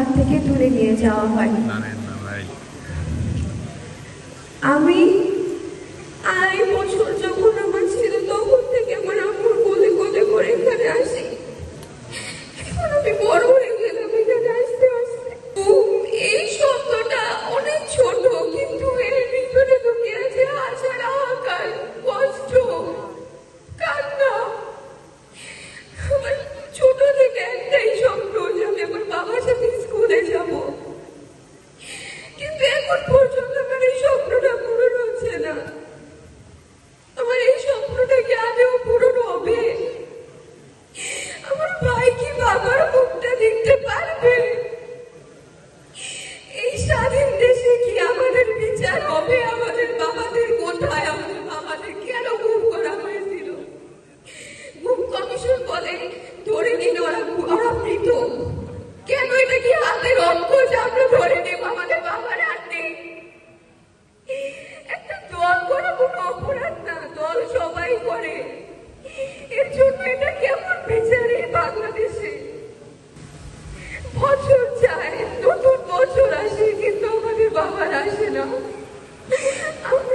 হাত থেকে তুলে নিয়ে যাওয়া হয়। আমি 2.5 বছর যখন আমার ছিল তখন থেকে আমার আম্মুর কোলে কোলে করে এখানে আসি। এখন আমি বড় হয়ে গেলাম এখানে আসতে আসতে। এই শব্দটা অনেক ছোট, কিন্তু এর ভিতরে লুকিয়ে আছে হাজার হাহাকার, কষ্ট, কান্না। আমার ছোট থেকে একটাই স্বপ্ন যে আমি আমার বাবার সাথে স্কুলে যাব, কিন্তু এখন পর্যন্ত আমার এই স্বপ্নটা পূরণ হচ্ছে না। আমার এই স্বপ্নটা কি আদৌ পূরণ হবে? আমার ভাই কি বাবার মুখটা দেখতে পারবে? এই স্বাধীন দেশে কি আমাদের বিচার হবে? আমাদের বাবাদের কোথায়? আমাদের বাবাদের কেন গুম করা হয়েছিল? গুম কমিশন বলে ধরে নিন ওরা মৃত। কেন? এটা কি হাতের অঙ্ক যে আমরা ধরে নেব আমাদের বাবার আর নেই? একটা দল করা কোনো অপরাধ না, দল সবাই করে। এর জন্য এটা কেমন বিচারে বাংলাদেশে? বছর যায়, নতুন বছর আসে, কিন্তু আমাদের বাবার আসে না। আমরা